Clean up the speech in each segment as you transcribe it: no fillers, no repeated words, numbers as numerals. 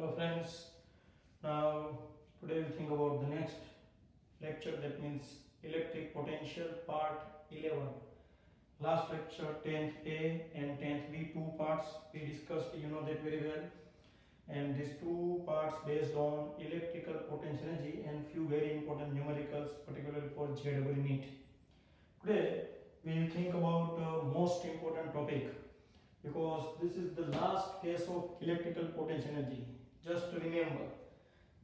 Hello friends, now today we'll think about the next lecture, that means electric potential part 11. Last lecture 10th A and 10th B, two parts we discussed, you know that very well, and these two parts based on electrical potential energy and few very important numericals, particularly for JEE NEET. Today we will think about most important topic, because this is the last case of electrical potential energy. Just remember,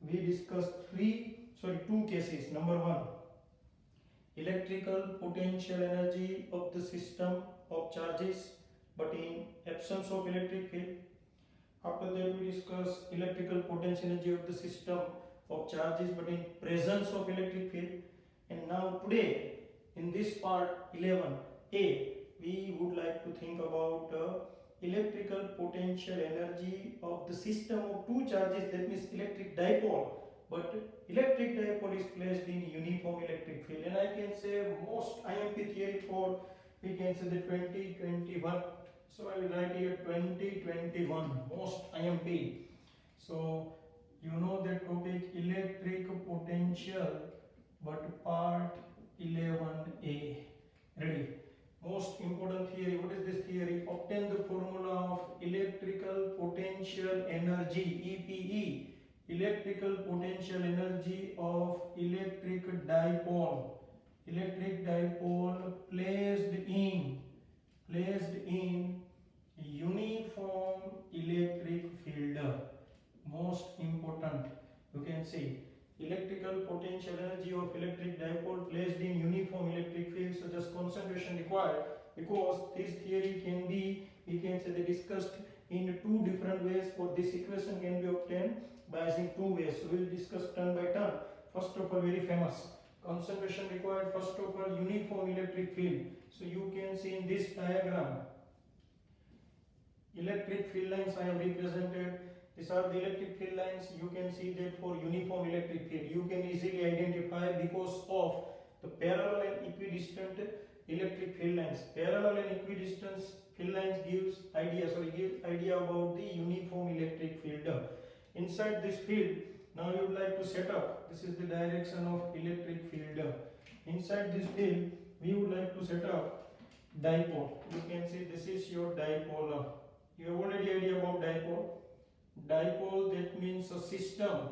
we discussed two cases. Number one, electrical potential energy of the system of charges but in absence of electric field. After that we discussed electrical potential energy of the system of charges but in presence of electric field. And now today in this part 11a, we would like to think about electrical potential energy of the system of two charges, that means electric dipole, but electric dipole is placed in uniform electric field. And I can say most IMP theory for, we can say the 2021, so I will write here 2021 most IMP. So you know that topic, electric potential, but part 11a. Ready? Most important theory. What is this theory? Obtain the formula of electrical potential energy, EPE, electrical potential energy of electric dipole. Electric dipole placed in uniform electric field. Most important. You can see electrical potential energy of electric dipole placed in uniform electric field. So just concentration required, because this theory can be, we can say, they discussed in two different ways. For this equation can be obtained by using two ways. So we will discuss turn by turn. First of all, very famous concentration required, first of all, uniform electric field. So you can see in this diagram, electric field lines I have represented. These are the electric field lines. You can see that for uniform electric field, you can easily identify because of the parallel and equidistant electric field lines. Parallel and equidistant field lines gives idea about the uniform electric field. Inside this field, now you would like to set up, this is the direction of electric field. Inside this field, we would like to set up dipole. You can see this is your dipole. You have already idea about dipole. Dipole, that means a system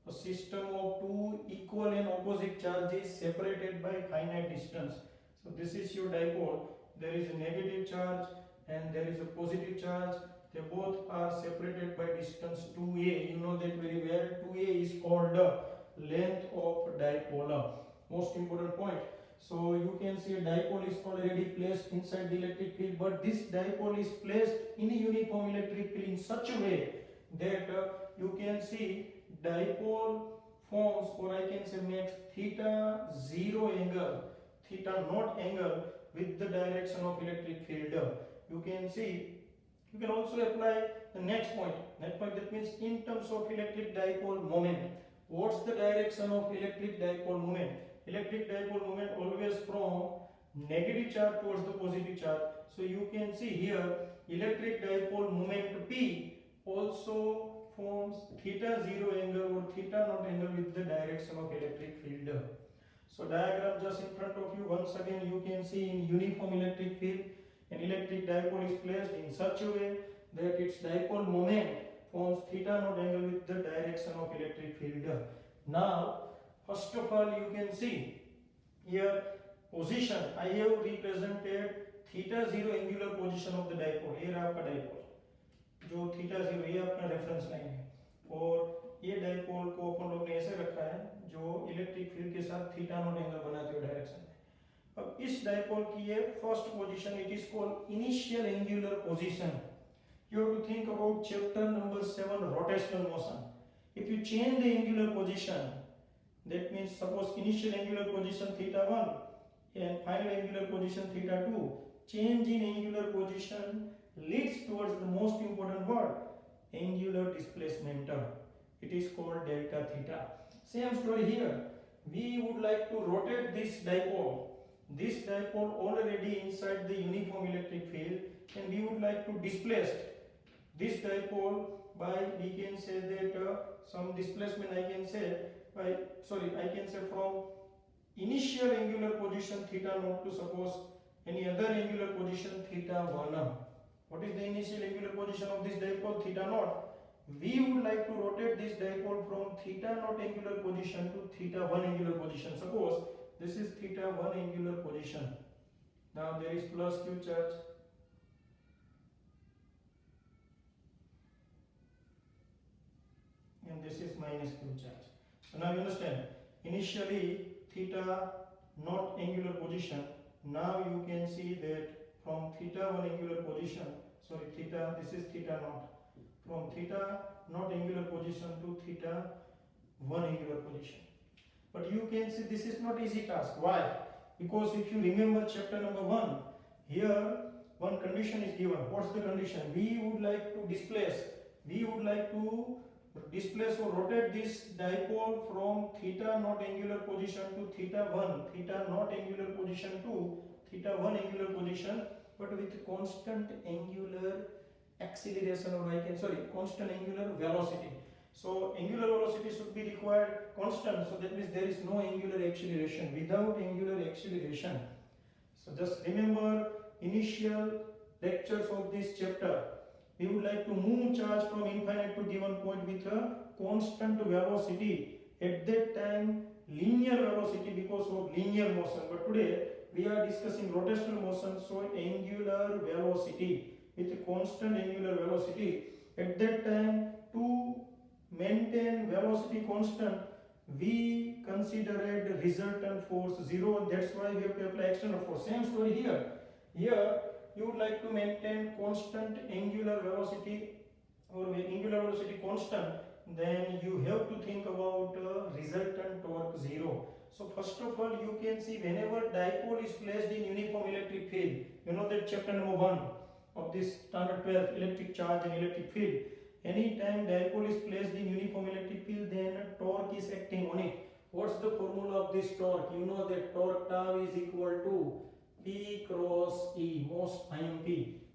of two equal and opposite charges separated by finite distance. So this is your dipole. There is a negative charge and there is a positive charge. They both are separated by distance 2a. You know that very well. 2a is called the length of dipole. Most important point. So you can see a dipole is already placed inside the electric field, but this dipole is placed in a uniform electric field in such a way that you can see dipole forms, or I can say makes theta 0 angle, theta naught angle with the direction of electric field. You can see, you can also apply the next point. That means in terms of electric dipole moment. What's the direction of electric dipole moment? Electric dipole moment always from negative charge towards the positive charge. So you can see here electric dipole moment P also forms theta 0 angle or theta naught angle with the direction of electric field. So diagram just in front of you. Once again, you can see in uniform electric field, an electric dipole is placed in such a way that its dipole moment forms theta naught angle with the direction of electric field. Now, first of all, you can see here position. I have represented theta 0 angular position of the dipole. Here आपका dipole, जो theta 0 ये अपना reference line है, और ये dipole को अपन लोग ने ऐसे रखा है जो इलेक्ट्रिक फील्ड के साथ थीटा नॉट एंगल बनाते हुए डायरेक्शन में। अब इस डाइपोल की ये first position, it is called initial angular position. You have to think about chapter number 7, rotational motion. If you change the angular position, that means suppose initial angular position theta 1 and final angular position theta 2, change in angular position leads towards the most important word, angular displacement. It is called delta theta. Same story here. We would like to rotate this dipole. This dipole already inside the uniform electric field, and we would like to displace this dipole by, we can say that some displacement I can say by, I can say from initial angular position theta naught to suppose any other angular position theta 1. What is the initial angular position of this dipole? Theta naught. We would like to rotate this dipole from theta naught angular position to theta 1 angular position. Suppose this is theta 1 angular position. Now there is plus q charge. And this is minus q charge. So now you understand. Initially theta naught angular position. Now you can see that from theta 1 angular position, theta, this is theta naught. From theta naught angular position to theta 1 angular position. But you can see this is not easy task. Why? Because if you remember chapter number 1, here one condition is given. What's the condition? We would like to displace. We would like to displace or rotate this dipole from theta naught angular position to theta 1, theta naught angular position to theta 1 angular position, but with constant angular acceleration, or constant angular velocity. So angular velocity should be required constant, so that means there is no angular acceleration. Without angular acceleration, so just remember initial lectures of this chapter, we would like to move charge from infinite to given point with a constant velocity. At that time linear velocity because of linear motion, but today we are discussing rotational motion, so angular velocity with constant angular velocity. At that time, to maintain velocity constant, we considered resultant force 0. That's why we have to apply external force. Same story here. Here you would like to maintain constant angular velocity or angular velocity constant, then you have to think about resultant torque 0. So first of all, you can see whenever dipole is placed in uniform electric field, you know that chapter number 1 of this standard 12 electric charge and electric field. Anytime dipole is placed in uniform electric field, then torque is acting on it. What's the formula of this torque? You know that torque tau is equal to P cross E, most IMP,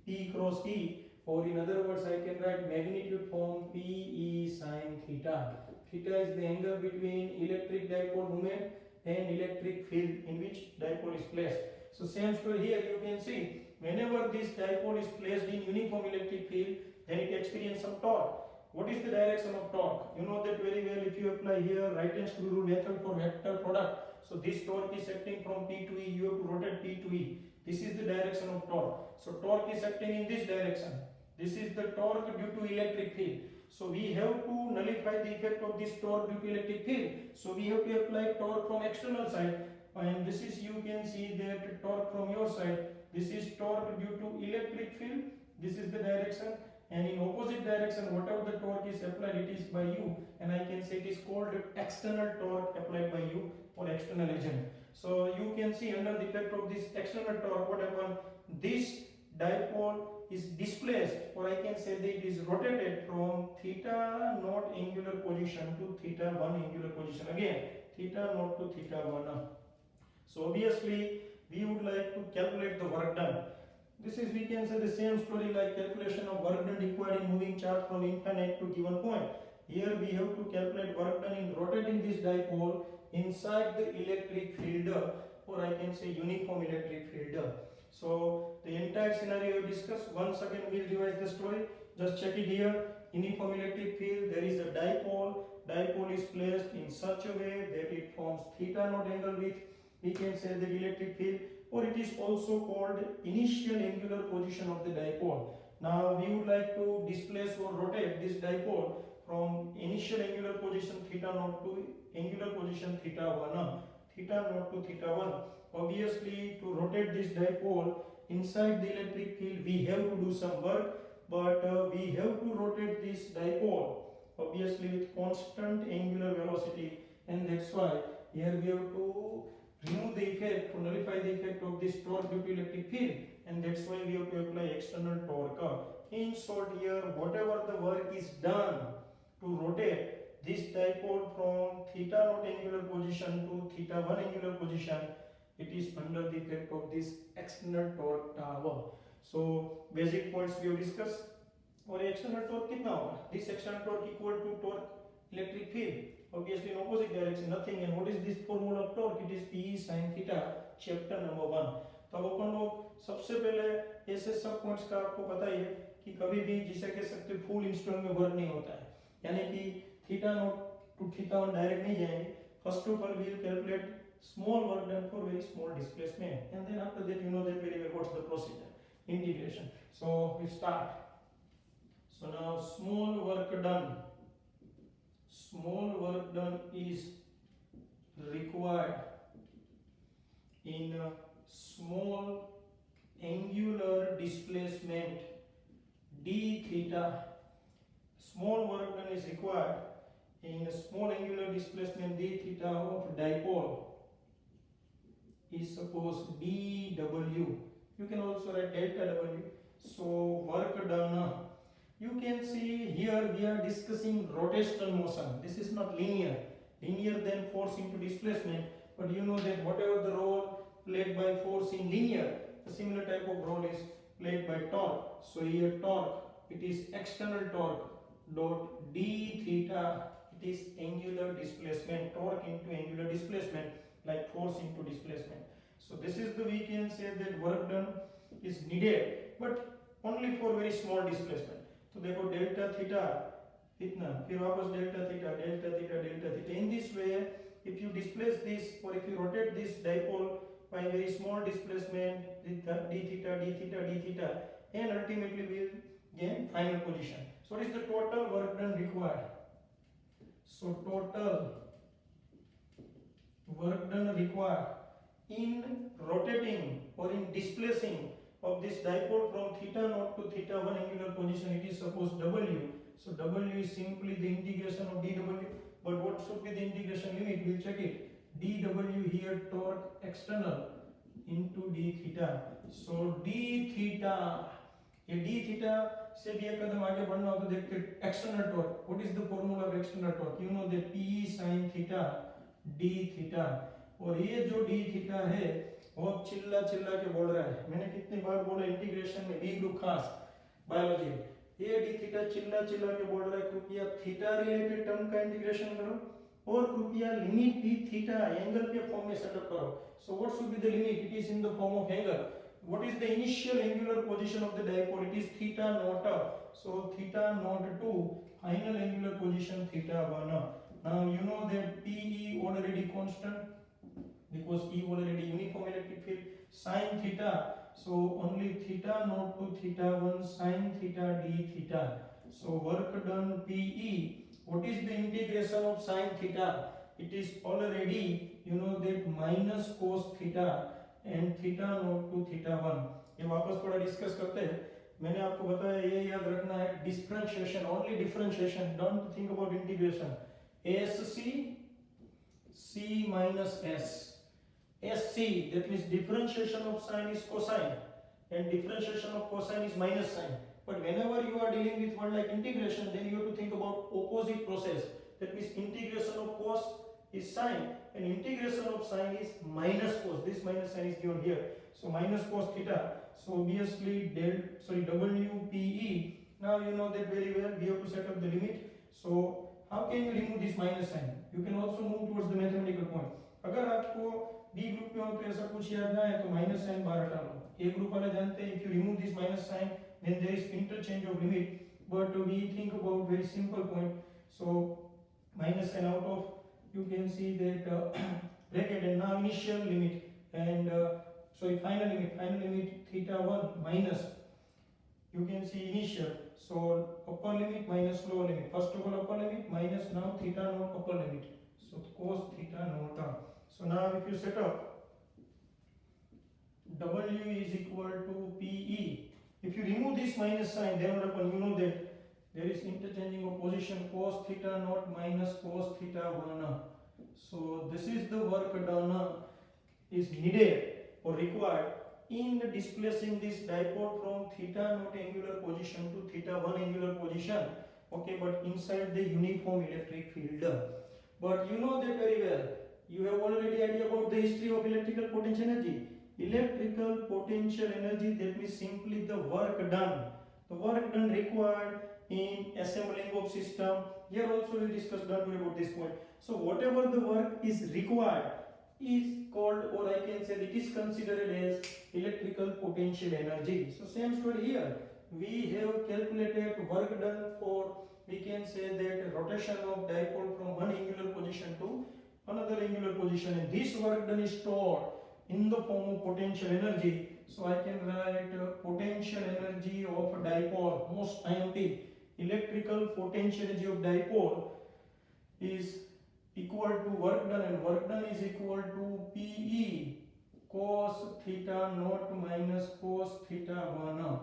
P cross E, or in other words I can write magnitude form P E sin theta. Theta is the angle between electric dipole moment and electric field in which dipole is placed. So same story here, you can see whenever this dipole is placed in uniform electric field, then it experiences some torque. What is the direction of torque? You know that very well if you apply here right hand screw rule method for vector product. So this torque is acting from P to E, you have to rotate P to E. This is the direction of torque. So torque is acting in this direction. This is the torque due to electric field. So we have to nullify the effect of this torque due to electric field. So we have to apply torque from external side. And this is, you can see that torque from your side. This is torque due to electric field. This is the direction. And in opposite direction, whatever the torque is applied, it is by you. And I can say it is called external torque applied by you or external agent. So you can see under the effect of this external torque, what happens? This dipole is displaced, or I can say that it is rotated from theta naught angular position to theta 1 angular position. Again, theta naught to theta 1. So obviously, we would like to calculate the work done. This is, we can say, the same story like calculation of work done required in moving charge from infinite to given point. Here we have to calculate work done in rotating this dipole inside the electric field, or I can say uniform electric field. So the entire scenario we discussed. Once again we'll revise the story. Just check it here. Uniform electric field, there is a dipole. Dipole is placed in such a way that it forms theta naught angle with, we can say, the electric field, or it is also called initial angular position of the dipole. Now we would like to displace or rotate this dipole from initial angular position theta naught to angular position theta 1. Theta naught to theta 1. Obviously, to rotate this dipole inside the electric field, we have to do some work, but we have to rotate this dipole obviously with constant angular velocity, and that's why here we have to remove the effect, to nullify the effect of this torque due to electric field, and that's why we have to apply external torque. In short, here whatever the work is done to rotate this dipole from theta naught angular position to theta 1 angular position, it is under the effect of this external torque tau. So basic points we have discussed. और external torque कितना होगा? This external torque equal to torque electric field, obviously in opposite direction, nothing. And what is this formula of torque? It is P sin theta, chapter number 1। तो अब अपन लोग सबसे पहले ऐसे सब पॉइंट्स का आपको पता ही है कि कभी भी जिसे कह सकते हैं फुल इंस्टेंट में वर्क नहीं होता है, यानी कि theta nought to theta 1 direct नहीं जाएंगे। First of all we will calculate small work done for very small displacement, and then after that you know that very well what's the procedure, integration. So we start. So now small work done is required in a small angular displacement d theta. Small work done is required in a small angular displacement d theta of dipole is suppose dw. You can also write delta w. So work done, you can see here we are discussing rotational motion. This is not linear then force into displacement, but you know that whatever the role played by force in linear, the similar type of role is played by torque. So here torque, it is external torque dot d theta, it is angular displacement, torque into angular displacement, like force into displacement. So this is the, we can say that work done is needed, but only for very small displacement. तो देखो delta theta इतना, फिर वापस delta theta delta theta delta theta. In this way, if you displace this or if you rotate this dipole by very small displacement d theta d theta d theta, and ultimately we will gain final position. So what is the total work done required? So total work done required in rotating or in displacing of this dipole from theta naught to theta 1 angular position, it is suppose w. So w is simply the integration of dw, but what should be the integration limit? We'll check it. dw here torque external into d theta. So d theta, ये d theta से भी एक कदम आगे बढ़ना हो तो देखते external torque. What is the formula of external torque? You know that P sin theta d theta. और ये जो d थीटा है वो चिल्ला चिल्ला के बोल रहा है, मैंने कितनी बार बोला इंटीग्रेशन में, बी ग्रुप खास बायोलॉजी, ये d थीटा चिल्ला चिल्ला के बोल रहा है कृपया थीटा रिलेटेड टर्म का इंटीग्रेशन करो और कृपया लिमिट d थीटा एंगल के फॉर्म में सेटअप करो. So what should be the limit? It is in the form of angle. What is the initial angular position of the dipole? It is theta naught up. So theta naught 2, final angular position theta 1 up. Now you know that PE already constant because E already uniform electric field. Sin theta, so only theta naught to theta 1 sin theta d theta. So work done PE. What is the integration of sin theta? It is already, you know that minus cos theta and theta naught to theta 1. ये वापस थोड़ा discuss करते हैं. मैंने आपको बताया ये याद रखना है, differentiation, only differentiation, don't think about integration. SC C minus S. SC, that means differentiation of sine is cosine and differentiation of cosine is minus sine. But whenever you are dealing with one like integration, then you have to think about opposite process. That means integration of cos is sine and integration of sine is minus cos. This minus sign is given here. So minus cos theta. So obviously WPE. Now you know that very well. We have to set up the limit. So how can you remove this minus sign? You can also move towards the mathematical point. अगर आपको B group में हो तो ऐसा कुछ याद ना है तो माइनस साइन बाहर हटा लो. ए ग्रुप वाले जानते हैं if you remove this minus sign then there is interchange of limit, but we think about very simple point. So minus sign out of, you can see that bracket, and now initial limit and sorry final limit theta 1 minus, you can see initial, so upper limit minus lower limit. First of all upper limit minus now theta naught upper limit, so cos theta naught. So now if you set up W is equal to PE, if you remove this minus sign then what happen? You know that there is interchanging of position, cos theta naught minus cos theta 1. So this is the work done is needed or required in displacing this dipole from theta naught angular position to theta 1 angular position. Okay, but inside the uniform electric field. But you know that very well. You have already idea about the history of electrical potential energy. Electrical potential energy, that means simply the work done The work done required in assembling of system. Here also we discussed, don't worry about this point. So whatever the work is required is called, or I can say it is considered as electrical potential energy. So same story here. We have calculated work done for, we can say that rotation of dipole from one angular position to another angular position, and this work done is stored in the form of potential energy. So I can write potential energy of dipole, most IMP, electrical potential energy of dipole is equal to work done, and work done is equal to PE cos theta naught minus cos theta 1.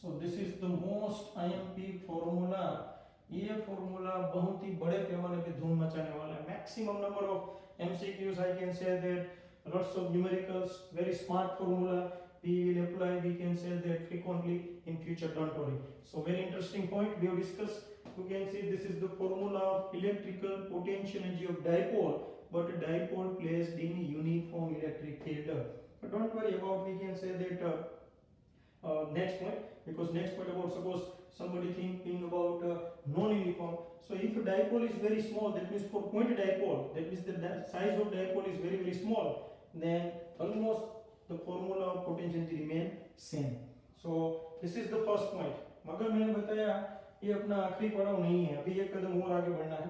So this is the most IMP formula. ये formula बहुत ही बड़े पैमाने पे धूम मचाने वाला है. Maximum number of MCQs I can say that, lots of numericals, very smart formula. We will apply, we can say that frequently in future, don't worry. So very interesting point we have discussed. You can see this is the formula of electrical potential energy of dipole, but dipole placed in uniform electric field. But don't worry about, we can say that next point, because next point about, suppose somebody thinking about non-uniform. So if a dipole is very small, that means for point dipole, that means the size of dipole is very very small, then almost the formula of potential energy remain same. So this is the first point. मगर मैंने बताया ये अपना आखिरी पड़ाव नहीं है, अभी एक कदम और आगे बढ़ना है.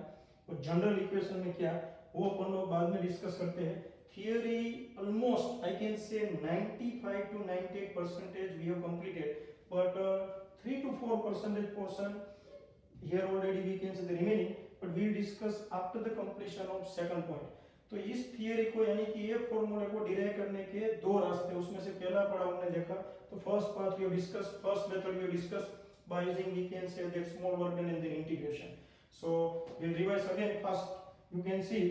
और जनरल इक्वेशन में क्या, वो अपन लोग बाद में डिस्कस करते हैं. Theory almost I can say 95 to 98% we have completed, but 3 to 4% portion here already we can say the remaining, but we will discuss after the completion of second point. तो इस थियरी को, यानी कि ये फॉर्मूले को डिराइव करने के दो रास्ते, उसमें से पहला पड़ाव हमने देखा. तो first part we have discuss, first method we have discuss by using, we can say that small work done and then integration. So we'll revise again fast. You can see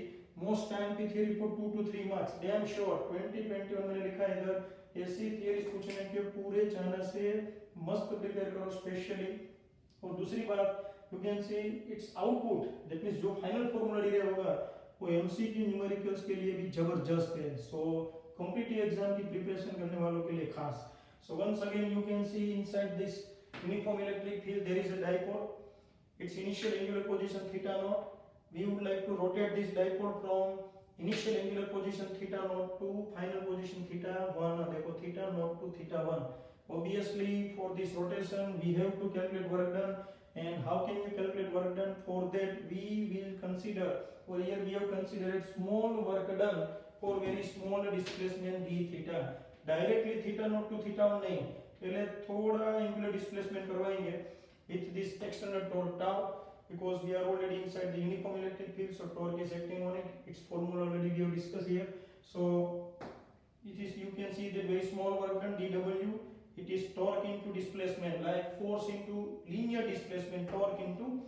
most time की theory for 2 to 3 marks damn sure. 2021 मैंने लिखा है इधर, ऐसी theories पूछने के पूरे chance से मस्त प्रिपेयर करो स्पेशली. और दूसरी बात, you can see its output, that means जो फाइनल फॉर्मूला डिराइव होगा वो MCQ न्यूमेरिकल्स के लिए भी जबरदस्त है. सो कॉम्पिटिटिव एग्जाम की प्रिपरेशन करने वालों के लिए खास. So once again you can see inside this uniform electric field there is a dipole. Its initial angular position theta naught. We would like to rotate this dipole from initial angular position theta naught to final position theta 1. देखो theta naught to theta 1. Obviously for this rotation we have to calculate work done. And how can we calculate work done? For that we will consider, or here we have considered small work done for very small displacement d theta. Directly theta naught to theta 1 नहीं, पहले थोड़ा angular displacement करवाएंगे with this external torque tau, because we are already inside the uniform electric field, so torque is acting on it. Its formula already we have discussed here. So it is, you can see that very small work done dW, it is torque into displacement, like force into linear displacement, torque into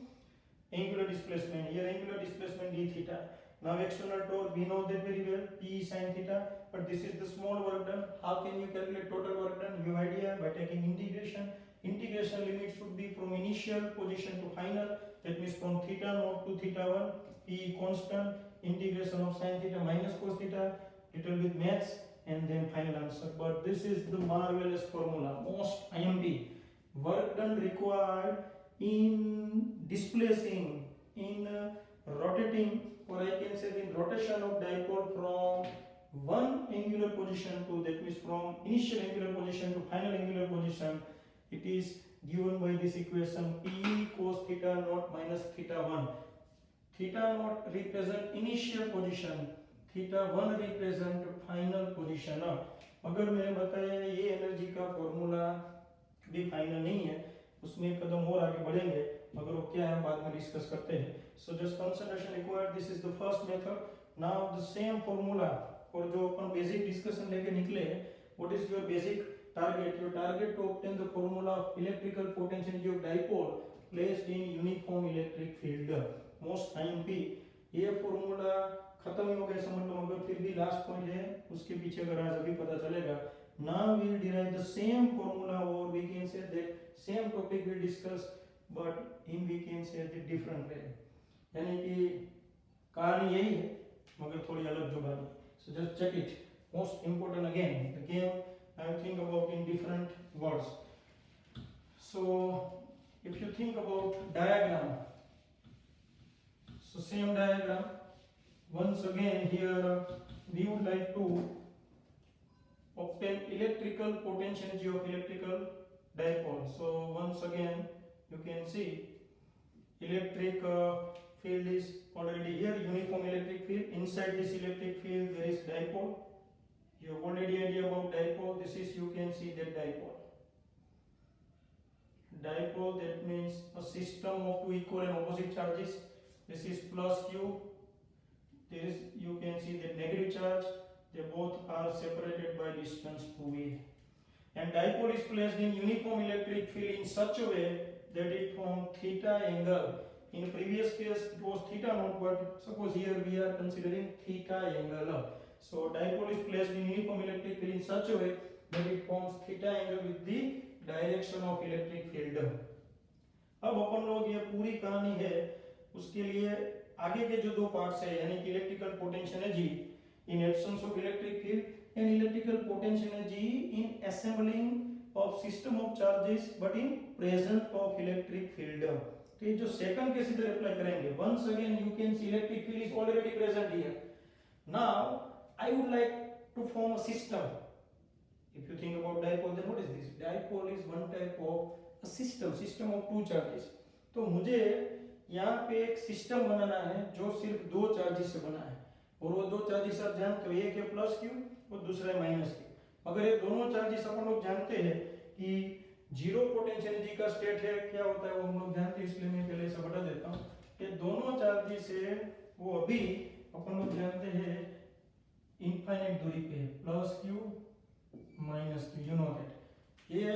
angular displacement. Here angular displacement d theta. Now external torque, we know that very well, P sin theta, but this is the small work done. How can you calculate total work done? You have idea, by taking integration. Integration limit should be from initial position to final, that means from theta naught to theta 1, P constant, integration of sin theta minus cos theta, little bit maths, and then final answer. But this is the marvelous formula, most IMP. Work done required in displacing, in rotating, or I can say the rotation of dipole from one angular position to, that means from initial angular position to final angular position. It is given by this equation, P cos theta naught minus theta 1. Theta naught represent initial position, theta 1 represent final position. अगर मैंने बताया ये energy का formula भी final नहीं है, उसमें एक कदम और आगे बढ़ेंगे, मगर वो क्या है बाद में डिस्कस करते हैं. So just concentration required. This is the first method. Now the same formula, और जो अपन बेसिक डिस्कशन लेके निकले, what is your basic target? Your target to obtain the formula of electrical potential energy of dipole placed in uniform electric field. Most IMP. ये formula खत्म ही हो गया समझ लो, मगर फिर भी लास्ट पॉइंट है, उसके पीछे का राज अभी पता चलेगा. Now we will derive the same formula, or we can say that same topic we discuss, but in we can say the different way. यानी कि कहानी यही है मगर थोड़ी अलग जुबानी. So just check it. Most important again, the game I think about in different words. So if you think about diagram, so same diagram, once again here we would like to obtain electrical potential energy of electrical dipole. So once again you can see electric field is already here, uniform electric field. Inside this electric field there is dipole. You have already idea about dipole. This is, you can see that dipole. Dipole, that means a system of two equal and opposite charges. This is plus q. There is, you can see that negative charge. They both are separated by distance 2a. And dipole is placed in uniform electric field in such a way that it forms theta angle. In previous case it was theta naught, but suppose here we are considering theta angle. So dipole is placed in uniform electric field in such a way that it forms theta angle with the direction of electric field. अब अपन लोग ये पूरी कहानी है उसके लिए आगे के जो दो पार्ट्स है, यानी कि electrical potential energy in absence of electric field and electrical potential energy in assembling of system of charges but in presence of electric field. तो ये जो सेकंड केस इधर अप्लाई करेंगे, once again you can see electric field is already present here. Now I would like to form a system. If you think about dipole, then what is this? Dipole is one type of a system of two charges. तो मुझे यहाँ पे एक system बनाना है जो सिर्फ दो charges से बना है, और वो दो चार्जेस आप जानते हो, एक है प्लस क्यू और दूसरा है माइनस क्यू। अगर ये दोनों चार्जेस अपन लोग जानते हैं कि जीरो पोटेंशियल एनर्जी का स्टेट है, क्या होता है वो हम लोग जानते हैं, इसलिए मैं पहले ऐसा बता देता हूँ। ये दोनों चार्जेस है वो अभी अपन लोग जानते हैं इनफाइनाइट दूरी पे, plus Q minus Q, you know that. ये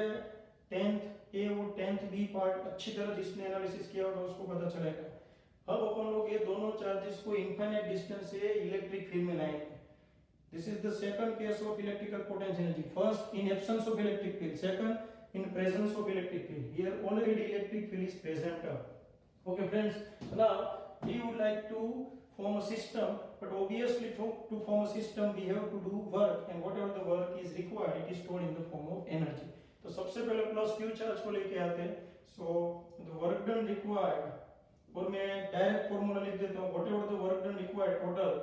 10th ए और 10th बी पार्ट अच्छी तरह जिसने एनालिसिस किया होगा उसको पता चलेगा। अब अपन लोग ये दोनों चार्जेस को इनफाइनाइट डिस्टेंस से इलेक्ट्रिक फील्ड में लाएंगे। This is the second case of electrical potential energy, first in absence of electric field, second in presence of electric field. Here already electric field is present. Okay friends, now we would like to form a system, but obviously to form a system we have to do work, and whatever the work is required it is stored in the form of energy. तो सबसे पहले plus Q charge को लेके आते हैं। So the work done required, और मैं direct formula लिख देता हूँ, whatever the work done required total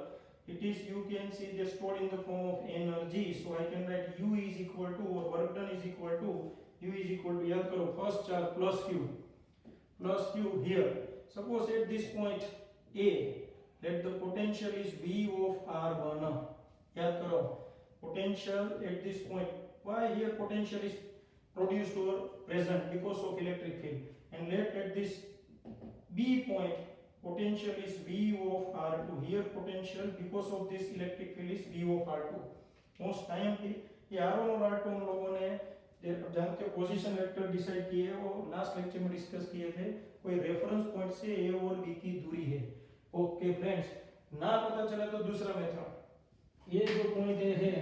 it is, you can see that stored in the form of energy. So I can write u is equal to, और work done is equal to u is equal to, याद करो first charge plus Q here. Suppose at this point a let the potential is V of R1. याद करो potential at this point, why here potential is produced or present? Because of electric field. And let at this B point potential is V of R2. Here potential because of this electric field is V of R2. Most time पे ये R1 और R2 हम लोगों ने जानते हो position vector decide किए और लास्ट लेक्चर में डिस्कस किए थे। कोई रेफरेंस पॉइंट से A और B की दूरी है। ओके फ्रेंड्स, ना पता चला तो दूसरा मेथड, ये जो पॉइंट है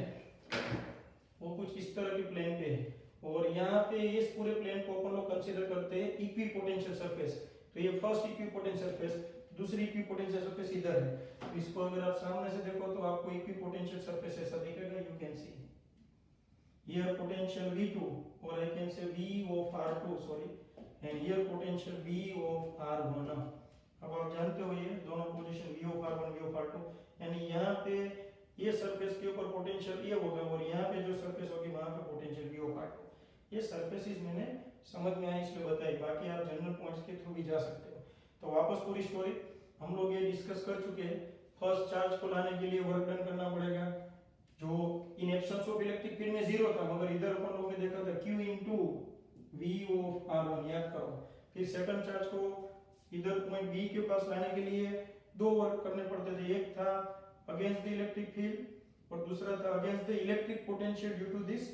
वो कुछ इस तरह के प्लेन पे है, और यहाँ पे इस पूरे प्लेन को अपन लोग कंसीडर करते हैं इक्विपोटेंशियल सरफेस। तो ये फर्स्ट इक्विपोटेंशियल सरफेस, दूसरी इक्विपोटेंशियल सरफेस इधर है। तो इसको अगर आप सामने से देखो तो आपको इक्विपोटेंशियल सरफेस ऐसा दिखेगा, you can see here potential V2 और I can say V of R2 sorry, and here potential V of R1। अब आप जानते हो ये दोनों position V of R1 V of R2, यानी यहाँ पे ये सरफेस के ऊपर पोटेंशियल ये होगा और यहाँ पे जो सरफेस होगी वहाँ पे पोटेंशियल V of R2। ये सरफेसेस मैंने समझ में आई इसलिए बताई, बाकी आप जनरल पॉइंट्स के थ्रू भी जा सकते हो। तो वापस पूरी स्टोरी हम लोग ये डिस्कस कर चुके हैं। फर्स्ट चार्ज को लाने के लिए वर्क डन करना पड़ेगा जो इन एब्सेंस ऑफ इलेक्ट्रिक फील्ड में जीरो था, मगर इधर अपन लोगों ने देखा था Q into V of R1, याद करो। फिर सेकंड चार्ज को इधर पॉइंट बी के पास लाने के लिए दो वर्क करने पड़ते थे, एक था अगेंस्ट द इलेक्ट्रिक फील्ड और दूसरा था against the electric potential due to this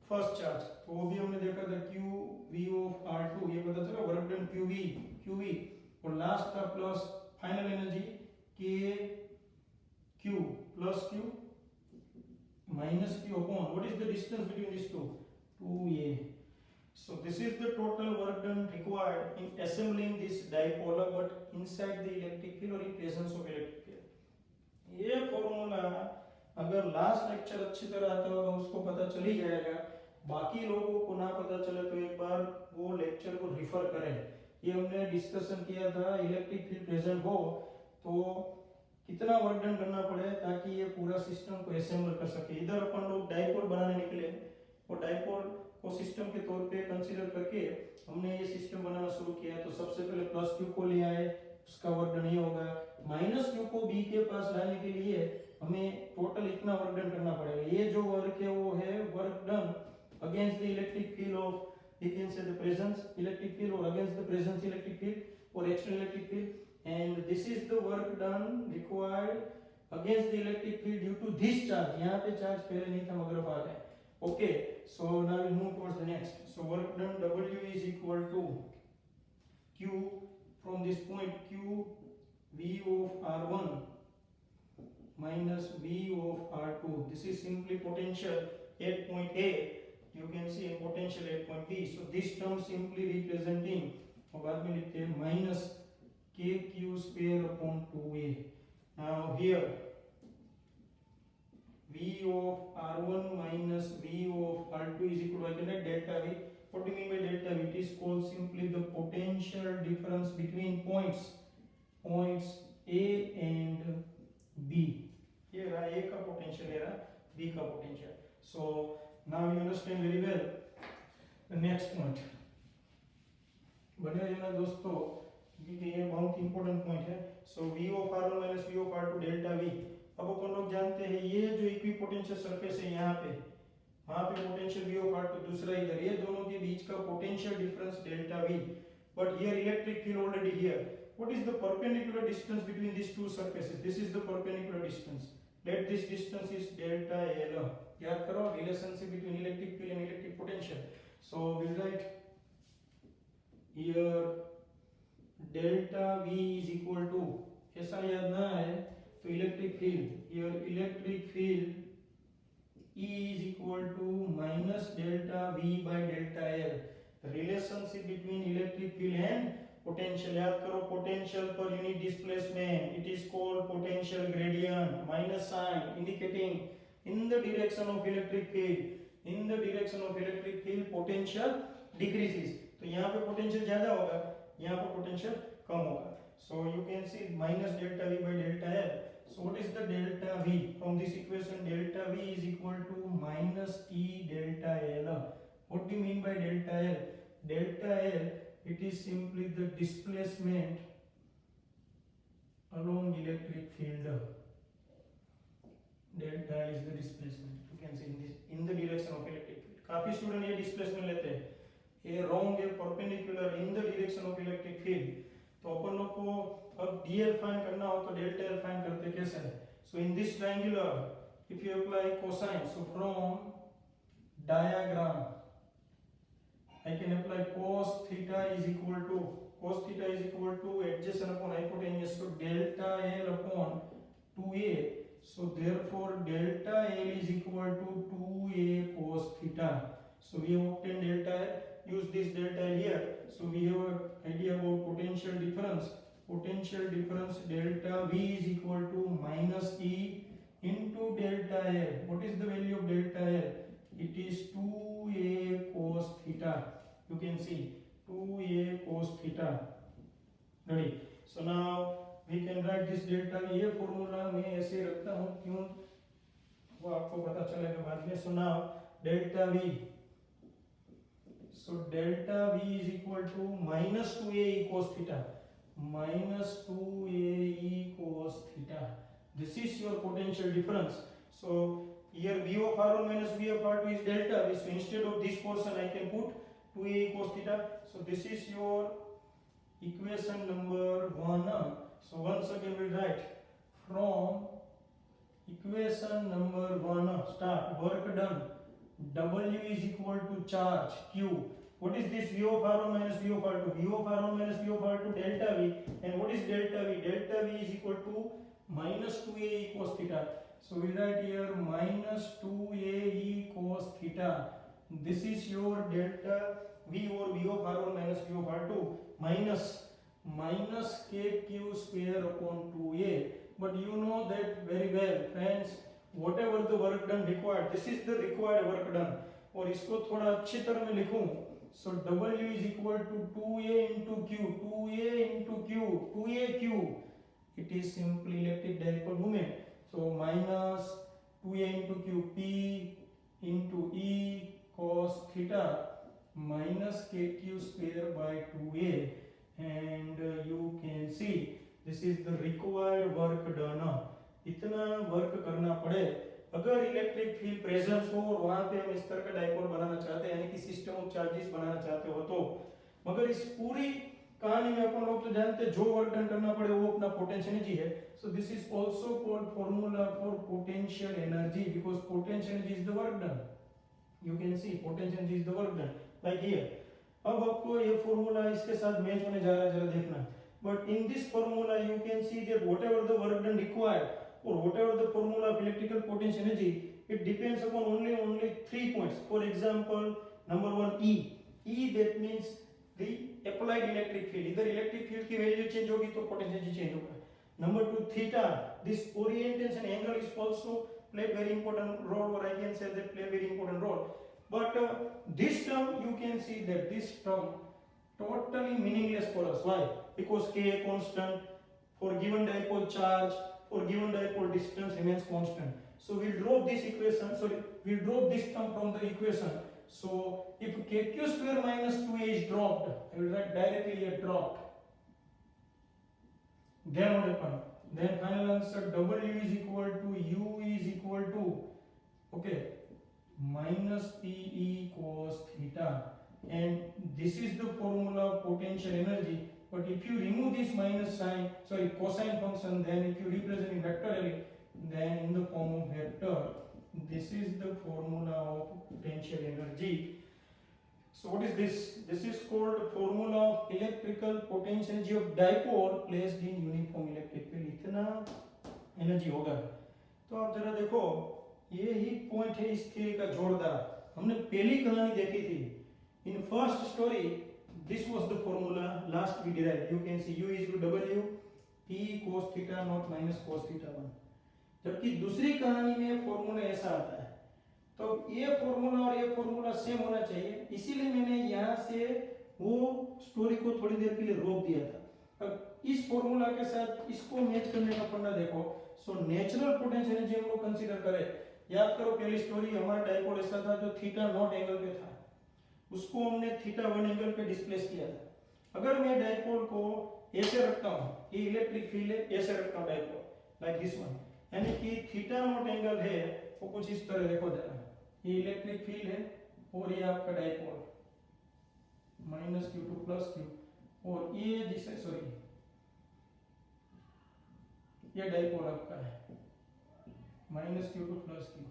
first charge. तो वो भी हमने देखा था Q V of R2, ये पता चला वर्क डन QV, और लास्ट था plus final energy K Q plus Q minus Q upon what is the distance between this two, 2a। So this is the total work done required in assembling this dipole but inside the electric field or in presence of electric field। ये formula अगर last lecture अच्छी तरह आता होगा उसको पता चल ही जाएगा, बाकी लोगों को ना पता चले तो एक बार वो लेक्चर को रिफर करें। ये हमने डिस्कशन किया था, इलेक्ट्रिक फील्ड प्रेजेंट हो तो कितना वर्क डन करना पड़े ताकि ये पूरा सिस्टम को असेंबल कर सके। इधर अपन लोग डाइपोल बनाने निकले और डाइपोल को सिस्टम के तौर पे कंसीडर करके हमने ये सिस्टम बनाना शुरू किया। तो सबसे पहले प्लस क्यू को ले आए, उसका वर्क डन ये होगा। माइनस क्यू को बी के पास लाने के लिए हमें टोटल इतना वर्क डन करना पड़ेगा। ये जो वर्क है वो है work done against the electric field of, we can say the presence electric field or against the presence electric field or external electric field, and this is the work done required against the electric field due to this charge. यहाँ पे charge पहले नहीं था मगर अब आ गया। Okay, so now we move towards the next. So work done W is equal to Q from this point Q V of R1 minus V of R2. This is simply potential at point A. You can see a potential at point B. So this term simply representing, और बाद में लिखते हैं minus KQ square upon 2A. Now here V of R1 minus V of R2 is equal to, I can write delta V. What do you mean by delta V? It is called simply the potential difference between points A and B. Here A का potential, here B का potential. So now you understand very well the next point. बने रहना दोस्तों क्योंकि ये बहुत important point है। सो V of R1 minus V of R2 delta V। अब अपन लोग जानते हैं ये जो इक्विपोटेंशियल सरफेस है यहाँ पे, वहाँ पे पोटेंशियल V of R2, दूसरा इधर, ये दोनों के बीच का potential difference delta V। But here electric field already here. What is the perpendicular distance between these two surfaces? This is the perpendicular distance. Let this distance is delta L. याद करो relationship between electric field and electric potential. So we'll write here delta V is equal to, ऐसा याद ना है तो electric field, here electric field E is equal to minus delta V by delta L. The relationship between electric field and potential, याद करो potential per unit displacement, it is called potential gradient, minus sign indicating in the direction of electric field, in the direction of electric field potential decreases. तो यहाँ पे potential ज़्यादा होगा, यहाँ पे potential कम होगा. So you can see minus delta V by delta L. So what is the delta V? From this equation delta V is equal to minus T delta L. What do you mean by delta L? Delta L, it is simply the displacement along electric field. Delta L is the displacement. You can see in the direction of electric field. काफी student ये displacement लेते हैं, ये wrong है, perpendicular in the direction of electric field. तो अपन लोग को अब dl फाइंड करना हो तो डेल्टा L फाइंड करते कैसे है? So in this triangular if you apply cosine, so from diagram I can apply cos theta is equal to adjacent upon hypotenuse, so delta L upon 2a. So therefore delta L is equal to 2a cos theta. So we have obtained delta L. Use this delta L here. So we have an idea about potential difference. Potential difference delta V is equal to minus E into delta L. What is the value of delta L? It is 2a cos theta. You can see 2a cos theta. Ready? So now we can write this delta V. ये formula मैं ऐसे रखता हूँ, क्यों वो आपको पता चलेगा बाद में. So now delta V. So delta V is equal to minus 2a cos theta. Minus 2a cos theta. This is your potential difference. So here V of R1 minus V of R2 is delta V. So instead of this portion I can put 2a cos theta. So this is your equation number 1. So once again we write from equation number 1, start work done. W is equal to charge Q. What is this? V of R1 minus V of R2. V of R1 minus V of R2 delta V. And what is delta V? Delta V is equal to minus 2a cos theta. So we write here minus 2a cos theta. This is your delta V or V of R1 minus V of R2 minus KQ square upon 2a. But you know that very well, friends, whatever the work done required, this is the required work done. और इसको थोड़ा अच्छी तरह में लिखूं, So W is equal to 2A into Q, 2A into Q, 2AQ. It is simply electric dipole moment. So minus 2A into Q, P into E cos theta minus KQ square by 2A, and you can see this is the required work done. इतना work करना पड़े अगर electric field presence हो और वहां पे हम इस तरह का डाइपोल बनाना चाहते हैं, यानी कि सिस्टम ऑफ चार्जेस बनाना चाहते हो तो। मगर इस पूरी कहानी में अपन लोग तो जानते हैं जो वर्क डन करना पड़े वो अपना पोटेंशियल एनर्जी है। So this is also called formula for potential energy, because potential energy is the work done. You can C potential energy is the work done like here. अब आपको ये formula इसके साथ मैच होने जा रहा है, जरा देखना। But in this formula you can see that whatever the work done required or whatever the formula of electrical potential energy, it depends upon only 3 points. For example, number 1 E, that means the applied electric field. Either electric field की value change होगी तो potential energy change होगा. Number 2 theta, this orientation angle is also play very important role, or I can say that play very important role. But this term you can see that this term totally meaningless for us. Why? Because K a constant for given dipole charge, for given dipole distance remains constant. So we'll drop this equation, we'll drop this term from the equation. So if kq square minus 2a is dropped, I will write directly here dropped. Then what happen? Then final answer W is equal to U is equal to, okay, minus PE cos theta, and this is the formula of potential energy. But if you remove this minus sign, cosine function, then if you represent it vectorially, then in the form of vector, this is the formula of potential energy. So what is this? This is called formula of electrical potential energy of dipole placed in uniform electric field. इतना energy होगा। तो आप जरा देखो, ये ही point है इस theory का जोरदार। हमने पहली कहानी देखी थी। In first story this was the formula last we derived. You can see U is equal to W P cos theta naught minus cos theta 1. जबकि दूसरी कहानी में फॉर्मूला ऐसा आता है। तो ये फॉर्मूला और ये फॉर्मूला सेम होना चाहिए, इसीलिए मैंने यहाँ से वो स्टोरी को थोड़ी देर के लिए रोक दिया था। अब इस फॉर्मूला के साथ इसको मैच करने का फंडा देखो। सो नेचुरल पोटेंशियल एनर्जी हम लोग कंसीडर करें। याद करो पहली स्टोरी हमारा डाइपोल ऐसा था जो थीटा नॉट एंगल पे था, उसको हमने थीटा 1 एंगल पे डिस्प्लेस किया था। अगर मैं डाइपोल को ऐसे रखता हूँ, ये इलेक्ट्रिक फील्ड है, ऐसे रखता हूँ डाइपोल लाइक दिस वन, यानी कि थीटा नॉट एंगल है वो कुछ इस तरह देखो जरा, ये इलेक्ट्रिक फील्ड है और ये आपका dipole minus Q to plus Q, और ये जिसे ये डाइपोल आपका है minus Q to plus Q,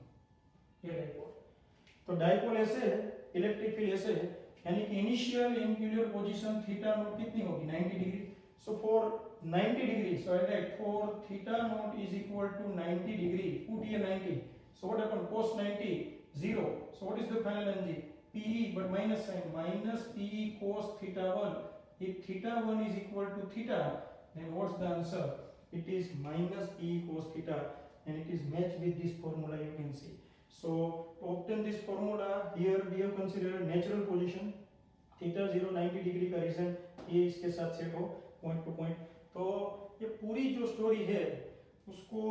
ये डाइपोल। तो डाइपोल ऐसे है, इलेक्ट्रिक फील्ड ऐसे है, यानी कि initial angular position theta nought कितनी होगी 90 degree. So for 90 degree, so I write for theta nought is equal to 90 degree, put here 90। So what happen, cos 90 0। So what is the final energy PE, but minus sign, minus PE cos theta 1. If theta 1 is equal to theta, then what's the answer? It is minus PE cos theta, and it is matched with this formula you can see. So to obtain this formula, here we have considered natural position theta 0 90 degree का reason ये इसके साथ set हो point two point. तो ये पूरी जो story है उसको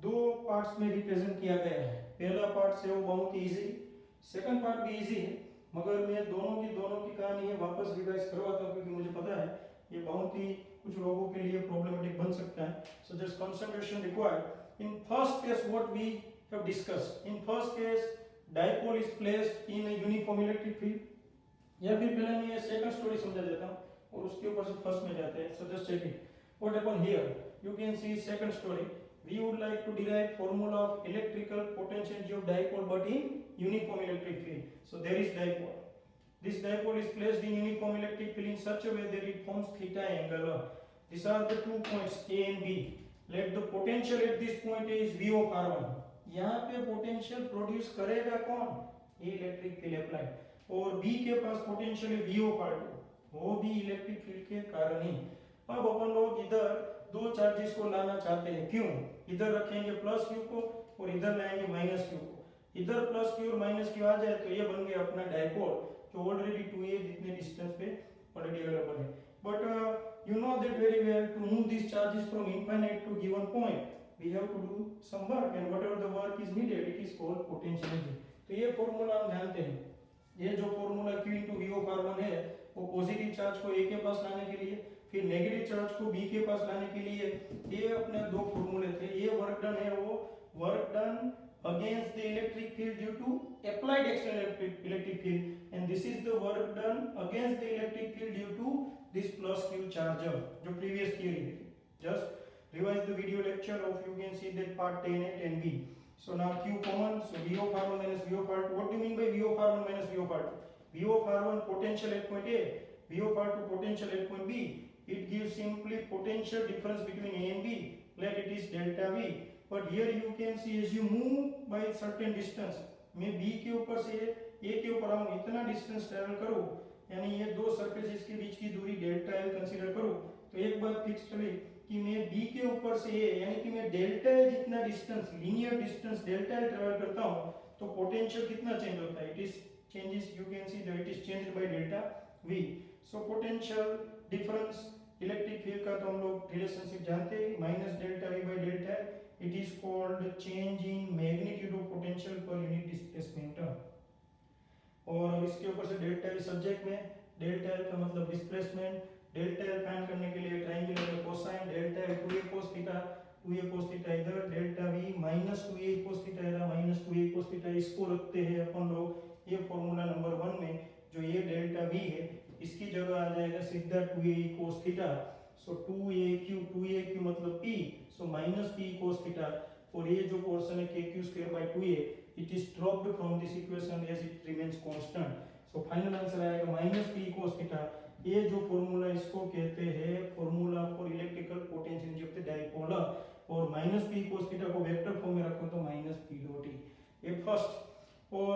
दो पार्ट्स में रिप्रेजेंट किया गया है। पहला पार्ट है वो बहुत इजी, सेकंड पार्ट भी इजी है, मगर मैं दोनों की कहानी है वापस रिवाइज करवाता हूँ क्योंकि मुझे पता है ये बहुत ही कुछ लोगों के लिए प्रॉब्लमेटिक बन सकता है। So just concentration required. In first case what we have discussed, in first case dipole is placed in a uniform electric field। या फिर पहले मैं ये सेकंड स्टोरी समझा देता हूँ और उसके ऊपर से फर्स्ट में जाते हैं। So just check it what happen here, you can see second story, we would like to derive formula of electrical potential energy of dipole but in uniform electric field। So there is dipole, this dipole is placed in uniform electric field in such a way that it forms theta angle। These are the 2 points A and B। Let the potential at this point is V of R1। यहाँ पे potential produce करेगा कौन, ये electric field applied, और B के पास potential है we of R2, वो भी इलेक्ट्रिक फील्ड के कारण ही। अब अपन लोग इधर दो चार्जेस को लाना चाहते हैं, क्यों, इधर रखेंगे प्लस क्यू को और इधर लाएंगे माइनस क्यू को। इधर प्लस क्यू और माइनस क्यू आ जाए तो ये बन गया अपना डाइपोल, जो ऑलरेडी 2a जितने डिस्टेंस पे ऑलरेडी अवेलेबल है. But you know that very well, to move these charges from infinite to given point we have to do some work, and whatever the work is needed it is called potential energy. तो ये formula हम जानते हैं. ये जो formula q into v of r1 है वो positive charge को a के पास लाने के लिए, फिर नेगेटिव चार्ज को b के पास लाने के लिए, ये अपने दो फॉर्मूले थे. ये वर्क डन है वो work done against the electric field due to applied external electric field, and this is the work done against the electric field due to this plus q charge जो previous theory है. Just revise the video lecture of, you can see that part 10a 10b. So now q common, so v of r1 minus v of r2. What do you mean by v of r1 minus v of r2? v of r1 potential at point a, v of r2 potential at point b. It gives simply potential difference between a and b. Let it is delta v. But here you can see as you move by certain distance, मैं b के ऊपर से a के ऊपर आऊँ, इतना distance travel करूँ, यानी ये दो सरफेसेस के बीच की दूरी डेल्टा एल कंसीडर करूँ, तो एक बात फिक्स चले कि मैं b के ऊपर से a, यानी कि मैं डेल्टा एल जितना distance, linear distance delta L travel करता हूँ, तो पोटेंशियल कितना चेंज होता है? It is changes, you can see that it is changed by delta v. So potential difference electric field का तो हम लोग रिलेशनशिप जानते हैं, minus delta v by delta L. It is called change in magnitude of potential per unit displacement. और अब इसके ऊपर से डेल्टा एल सब्जेक्ट में, डेल्टा एल का मतलब डिस्प्लेसमेंट, डेल्टा एल फाइंड करने के लिए ट्रायंगुलर का cosine, delta L 2a cos theta, 2a cos theta इधर, delta v minus 2a cos theta इधर, माइनस 2a cos थीटा, इसको रखते हैं अपन लोग ये फॉर्मूला नंबर 1 में. जो ये डेल्टा v है इसकी जगह आ जाएगा सीधा 2a cos थीटा. सो 2aq मतलब p, so minus p cos theta. और ये जो पोर्शन है kq square by 2a, it is dropped from this equation as it remains constant. So final answer आएगा माइनस p cos थीटा. ये जो formula इसको कहते हैं formula for electrical potential of the dipole. और माइनस p cos थीटा को vector form में रखो तो माइनस p डॉट e. ये फर्स्ट. और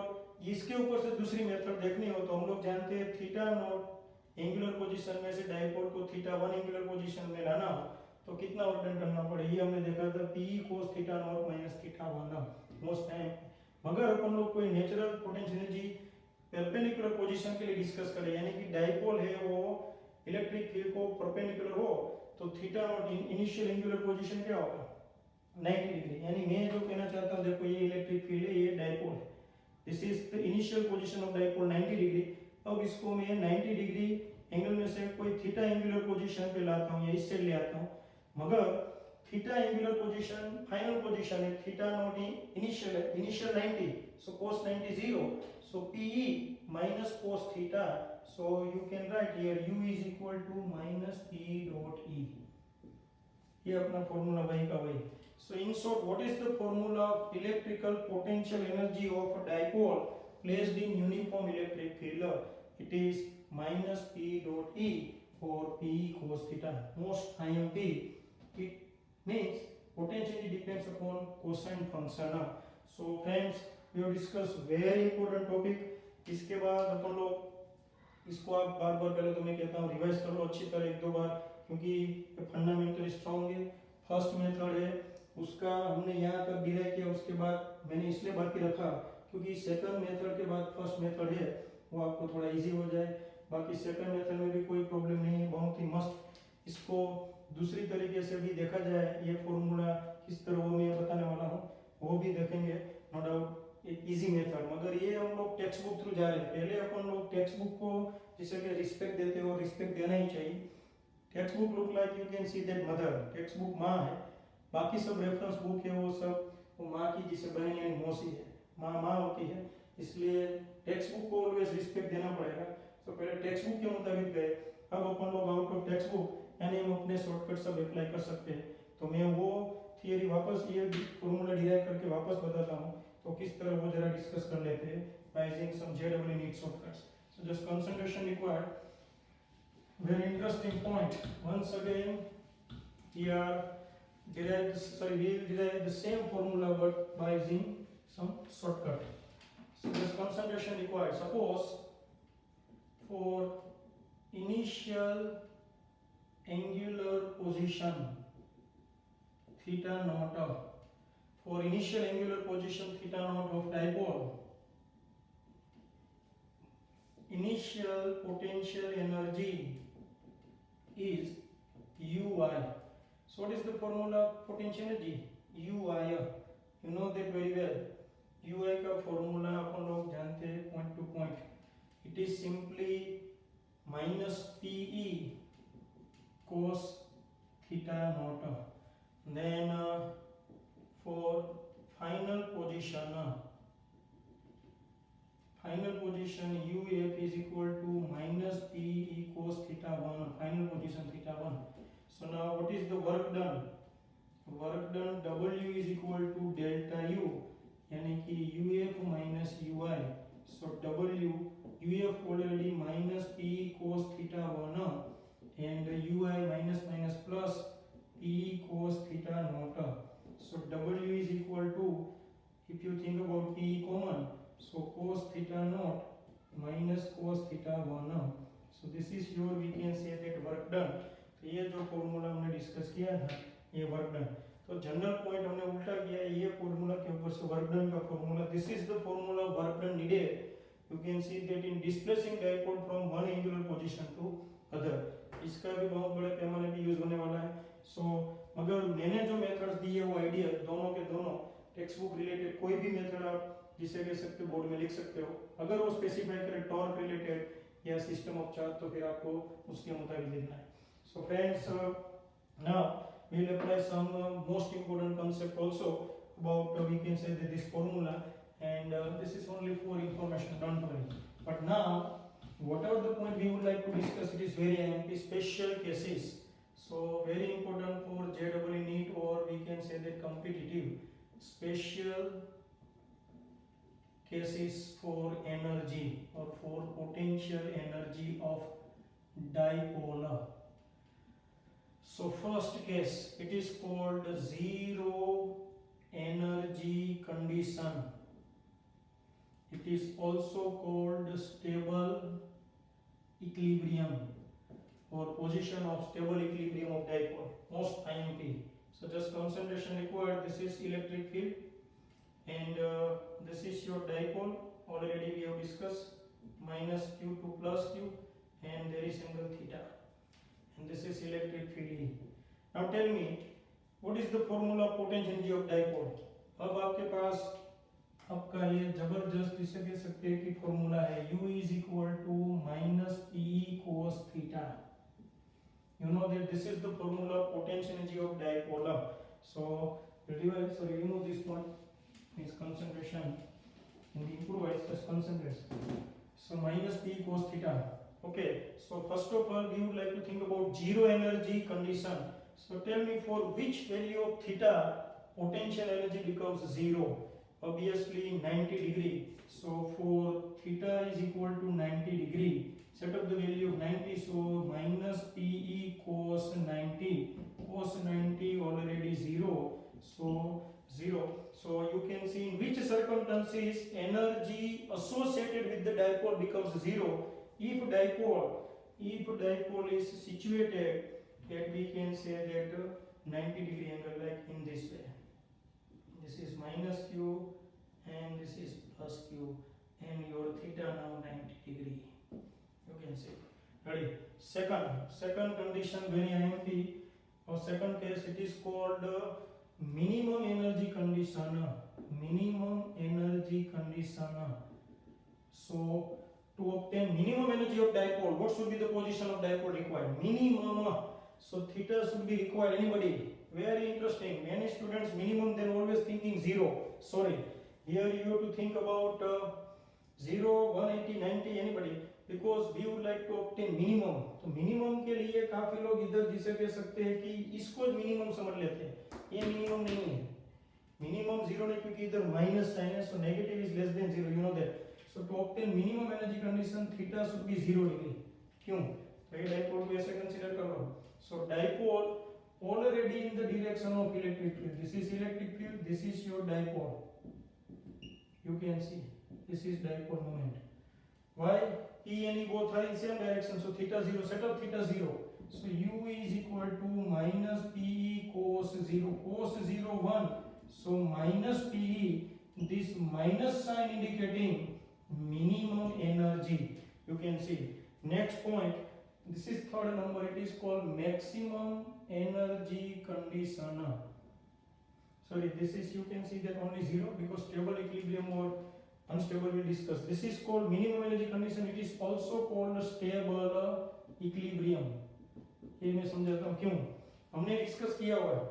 इसके ऊपर से दूसरी मेथड देखनी हो तो हम लोग जानते हैं थीटा नॉट एंगुलर पोजीशन में से डाइपोल को थीटा 1 एंगुलर पोजीशन में लाना हो तो कितना वर्क डन करना पड़े. ये हमने देखा था p cos theta naught minus theta 1 most time. मगर अपन लोग कोई natural potential energy perpendicular position के लिए डिस्कस करें, यानी कि डाइपोल है वो इलेक्ट्रिक फील्ड को परपेंडिकुलर हो, तो theta naught initial angular position क्या होगा 90 डिग्री. यानी मैं जो कहना चाहता हूँ, देखो ये इलेक्ट्रिक फील्ड है, ये डाइपोल है, this is the initial position of dipole 90 degree. अब इसको मैं 90 डिग्री एंगल में से कोई थीटा एंगुलर पोजीशन पे लाता हूँ या इससे ले आता हूँ, मगर theta angular position final position है, थीटा नॉट इनिशियल है, initial 90, so cos 90 0, so pe minus cos theta, so you can write here u is equal to minus p dot e. ये अपना फॉर्मूला वही का वही. So in short, what is the formula of electrical potential energy of a dipole placed in uniform electric field? It is minus p dot e for p cos theta. Most IMP, it means potential depends upon cosine function. So friends, we have discussed very important topic. इसके बाद अपन लोग इसको आप बार बार पहले तो मैं कहता हूँ रिवाइज कर लो अच्छी तरह एक दो बार, क्योंकि ये फंडामेंटल स्ट्रॉन्ग है. फर्स्ट मेथड है उसका हमने यहाँ तक डिराइव किया, उसके बाद मैंने इसलिए बाकी रखा क्योंकि सेकंड मेथड के बाद फर्स्ट मेथड है वो आपको थोड़ा इजी हो जाए. बाकी सेकंड मेथड में भी कोई प्रॉब्लम नहीं है, बहुत ही मस्त. इसको दूसरी तरीके से भी देखा जाए, ये फॉर्मूला किस तरह वो मैं बताने वाला हूँ वो भी देखेंगे नो डाउट, एक इजी मेथड. मगर ये हम लोग टेक्स्ट बुक थ्रू जा रहे हैं. पहले अपन लोग टेक्स्ट बुक को जिसे कि रिस्पेक्ट देते हो, रिस्पेक्ट देना ही चाहिए. Text book look like you can see that mother, text book माँ है, बाकी सब रेफरेंस बुक है वो सब वो माँ की जिसे बहन यानी मौसी है, माँ माँ होती है, इसलिए टेक्स्ट बुक को ऑलवेज रिस्पेक्ट देना पड़ेगा. तो पहले टेक्स्ट बुक के मुताबिक गए, अब अपन लोग आउट ऑफ टेक्स्ट बुक यानी हम अपने शॉर्टकट सब अप्लाई कर सकते हैं. तो मैं वो थियरी वापस ये फॉर्मूला डिराइव करके वापस बताता हूँ, तो किस तरह वो जरा डिस्कस कर लेते हैं by using some JEE need shortcuts. So just concentration required. Very interesting point. Once again, here we'll derive the same formula but by using some shortcut. So this concentration required. Suppose for initial angular position theta naught, for initial angular position theta naught of dipole initial potential energy is ui. So what is the formula of potential energy? ui, you know that very well. ui का formula अपन लोग जानते हैं point to point. It is simply minus pe cos theta naught. Then for final position uf is equal to minus pe cos theta 1, final position theta 1. So now what is the work done? Work done w is equal to delta u, यानी कि uf minus ui. So w uf already minus pe cos theta 1 and ui minus minus plus pe cos theta naught. So w is equal to, if you think about pe common, so cos theta naught minus cos theta 1. So this is your, we can say that work done. तो ये जो formula हमने discuss किया था ये work done. तो general point हमने उल्टा किया, ये फॉर्मूला के ऊपर से वर्क डन का formula. This is the formula work done needed. You can see that in displacing dipole from one angular position to other. इसका भी बहुत बड़े पैमाने पे यूज होने वाला है. सो मगर मैंने जो मेथड्स दिए वो आइडियल, दोनों के दोनों टेक्स्ट बुक रिलेटेड कोई भी मेथड आप जिसे कह सकते हो बोर्ड में लिख सकते हो. अगर वो स्पेसिफाई करे टॉर्क रिलेटेड या सिस्टम ऑफ चार्ज तो फिर आपको उसके मुताबिक लिखना है. So friends, now we will apply some most important concept also about we can say that this formula, and this is only for information, don't worry. But now whatever the point we would like to discuss, it is very IMP special cases. So very important for JEE NEET, or we can say that competitive special cases for energy or for potential energy of dipole. So first case, it is called zero energy condition. It is also called stable equilibrium or position of stable equilibrium of dipole, most IMP. So just concentration required. This is electric field and this is your dipole. Already we have discussed minus q to plus q, and there is angle theta. And this is electric field E. Now tell me, what is the formula of potential energy of dipole? अब आपके पास आपका ये जबरदस्त इसे कह सकते हैं कि फॉर्मूला है U is equal to minus PE cos theta. You know that this is the formula of potential energy of dipole. So remove this point, means concentration, and improvise just concentration. So minus PE cos theta. Okay, so first of all we would like to think about zero energy condition. So tell me, for which value of theta potential energy becomes zero? Obviously 90 degree. So for theta is equal to 90 degree, set up the value of 90. So minus PE cos 90, cos 90 already 0, so 0. So you can see in which circumstances energy associated with the dipole becomes 0. If dipole is situated at, we can say that 90 degree angle, like in this way. This is minus q and this is plus q, and your theta now 90 degree. You can see. Ready? Second condition, very IMP. Or second case, it is called minimum energy condition. Minimum energy condition. So to obtain minimum energy of dipole, what should be the position of dipole required? Minimum. So theta should be required. Anybody? Very interesting. Many students minimum, they're always thinking 0. Sorry. Here you have to think about 0, 180, 90. Anybody? Because we would like to obtain minimum. तो minimum के लिए काफी लोग इधर जिसे कह सकते हैं कि इसको minimum समझ लेते हैं. ये minimum नहीं है. Minimum 0 नहीं, क्योंकि इधर minus sign है. So negative is less than 0. You know that. So to obtain minimum energy condition, theta should be 0 degree. क्यों? तो ये dipole को ऐसे consider करो. So dipole already in the direction of electric field. This is electric field. This is your dipole. You can see. This is dipole moment. Why? E and E both are in same direction. So theta 0. Set up theta 0. So U is equal to minus PE cos 0. Cos 0 1. So minus PE. This minus sign indicating minimum energy. You can see. Next point, this is third number, it is called maximum energy condition. Sorry, this is, you can see that only 0 because stable equilibrium or unstable we discuss. This is called minimum energy condition. It is also called stable equilibrium. ये मैं समझाता हूँ क्यों. हमने discuss किया हुआ है.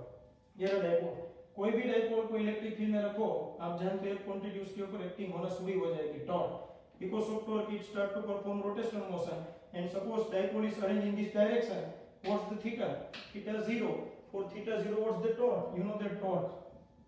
ये रहा डाइपोल. कोई भी डाइपोल को इलेक्ट्रिक फील्ड में रखो, आप जानते हैं क्वांटिटी उसके ऊपर एक्टिंग होना शुरू हो जाएगी, torque. Because of torque it start to perform rotational motion, and suppose dipole is arranged in this direction. What's the theta? Theta 0. For theta 0, what's the torque? You know that torque.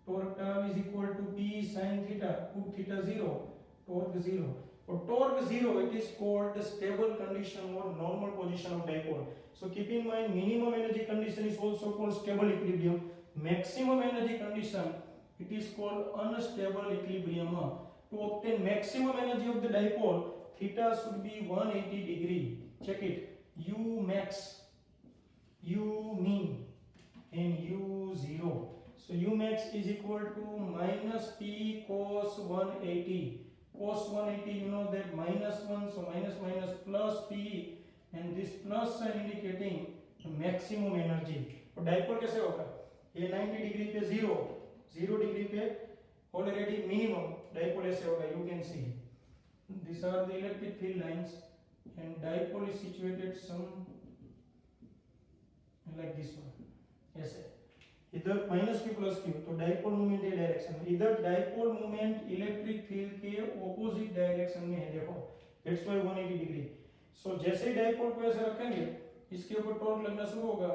Torque term is equal to P sin theta. Put theta 0. Torque 0. For torque 0, it is called the stable condition or normal position of dipole. So keep in mind, minimum energy condition is also called stable equilibrium. Maximum energy condition, it is called unstable equilibrium. To obtain maximum energy of the dipole, theta should be 180 degree. Check it. U max, U mean, and U0. So U max is equal to minus P cos 180. Cos 180, you know that minus 1, so minus minus plus P, and this plus sign indicating the maximum energy. और dipole कैसे होगा? ये 90 degree पे 0 degree पे already minimum. Dipole ऐसे होगा, you can see. These are the electric field lines, and dipole is situated some like this one. ऐसे. इधर माइनस Q प्लस Q, तो डाइपोल मूवमेंट ये डायरेक्शन में. इधर डाइपोल मूवमेंट इलेक्ट्रिक फील्ड के opposite direction में है, देखो. That's why 180 degree. सो जैसे ही डाइपोल को ऐसे रखेंगे, इसके ऊपर टॉर्क लगना शुरू होगा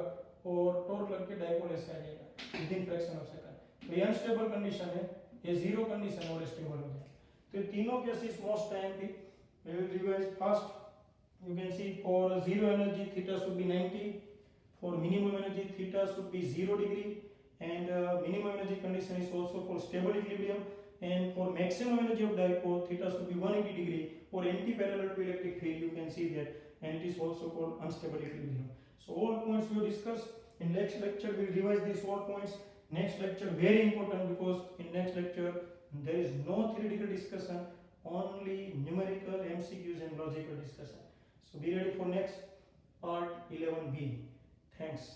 और टॉर्क लग के डाइपोल ऐसे आ जाएगा विदिन फ्रैक्शन ऑफ सेकंड. तो ये अनस्टेबल कंडीशन है, ये जीरो कंडीशन और स्टेबल हो जाए. तो तीनों केसेस मोस्ट टाइम की we will revise first. You can see for zero energy theta should be 90, for minimum energy theta should be 0 degree, and minimum energy condition is also called stable equilibrium, and for maximum energy of dipole theta should be 180 degree or anti-parallel to electric field, you can see that, and it is also called unstable equilibrium. So all points we will discuss. In next lecture we will revise these all points. Next lecture very important because in next lecture there is no theoretical discussion, only numerical MCQs and logical discussion. So be ready for next part 11B. Thanks.